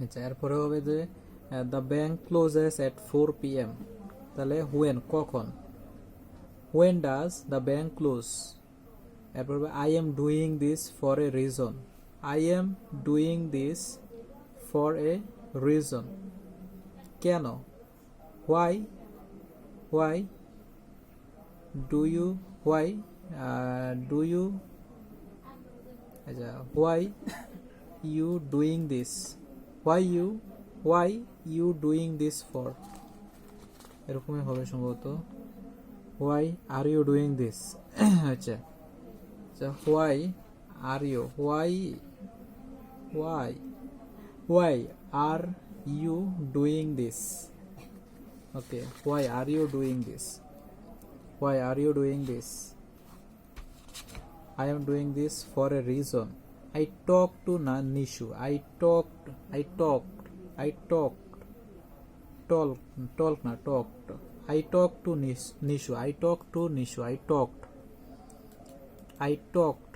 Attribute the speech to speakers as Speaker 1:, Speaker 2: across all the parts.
Speaker 1: আচ্ছা, এরপরে হবে যে the bank clauses at 4 p.m. তাহলে হোয়েন কখন, when does the bank close. এরপর I am doing this for a reason, I am doing this for a reason, কেন, why, why do you, why do you, আচ্ছা why you doing this, why you doing this for, এরকমই হবে সম্ভবত। Why are you doing this, আচ্ছা আচ্ছা why are you, why are you doing this, okay why are you doing this, why are you doing this, I am doing this for a reason. I talked to Nishu. I talked. I talked to Nishu. I talked to Nishu. I talked. I talked.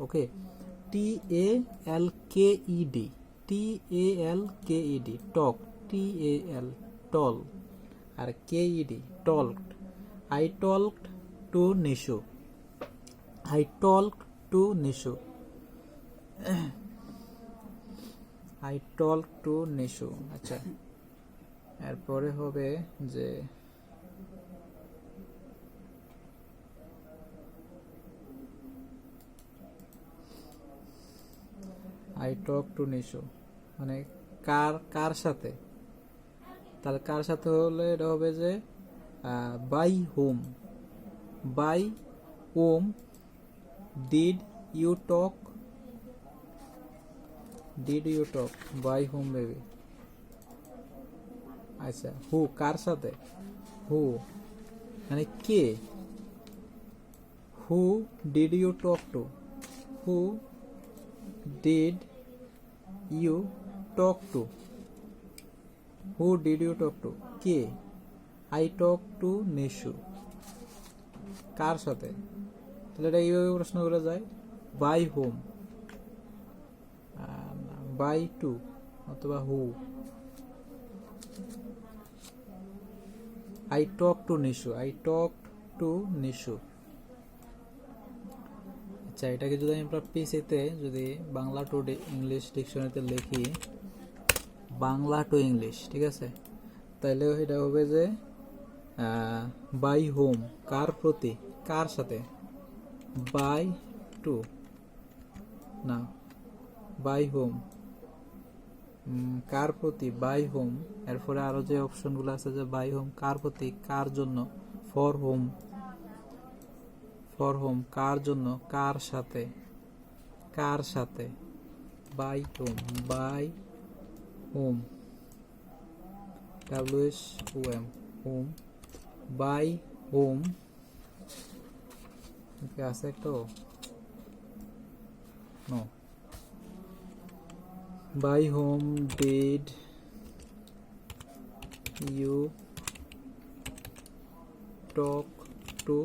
Speaker 1: Okay. Talked. Talked. Talk. Tall. আর ked. Talked. I talked to Nishu. I talked to Nishu. I talked to Nishu. আচ্ছা, এরপরে হবে যে I talked to Nishu মানে কার সাথে, তাহলে কার সাথে হলে এটা হবে যে by whom did you talk, by whom baby, আচ্ছা who কার সাথে, who মানে কে, who did you talk to, who did you talk to, who did you talk to, K, I talked to Nishu কার সাথে, তাহলে এটা এইভাবে প্রশ্ন করা যায় by whom, by to অথবা who, I talked to Nishu, I talked to Nishu। আচ্ছা, এটাকে যদি আমরা পিসিতে যদি বাংলা টু ইংলিশ ডিকশনারিতে লিখি, বাংলা টু ইংলিশ, ঠিক আছে, তাহলে এটা হবে যে বাই হোম কার প্রতি, কার সাথে, বাই টু না, বাই হোম কার প্রতি, বাই হোম। এরপরে আরো যে অপশনগুলো আছে যে বাই হোম কার প্রতি, কার জন্য, ফর হোম কার জন্য, কার সাথে, by whom WHOM whom, by whom আছে একটা no, by whom did you talk to,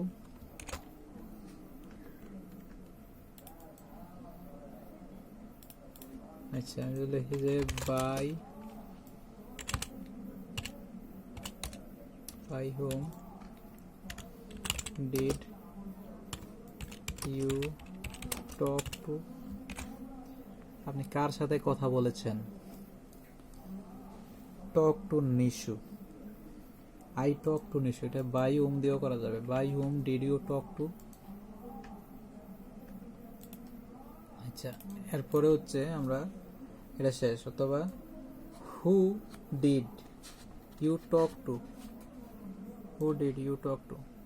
Speaker 1: আচ্ছা আমি লিখি যে by whom did you talk to, আপনি কার সাথে কথা বলেছেন, talk to Nishu, I talk to Nishu, এটা বাই হোম দিয়েও করা যাবে, by whom did you talk to. আচ্ছা, এরপরে হচ্ছে আমরা এটা শেষ, অথবা who did you talk to,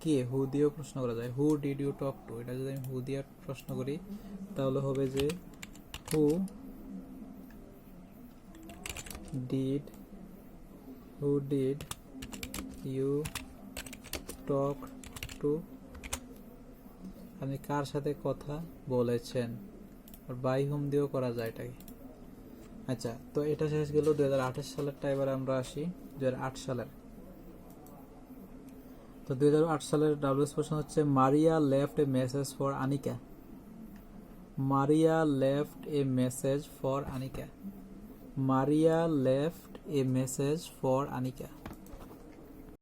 Speaker 1: কে, হু দিয়েও প্রশ্ন করা যায়, who did you talk to. এটা যদি আমি হু দিয়ে প্রশ্ন করি তাহলে হবে যে who did you talk to, আপনি কার সাথে কথা বলেছেন, আর বাই হোম দিয়েও করা যায় এটাকে। আচ্ছা, তো এটা শেষ গেল 2028 সালেরটা। এবার আমরা আসি 2008 সালের। তো 2008 সালের ডাব্লিউএস প্রশ্ন হচ্ছে মারিয়া left A message for Anika. Maria left a message for Anika. Maria left a message for Anika.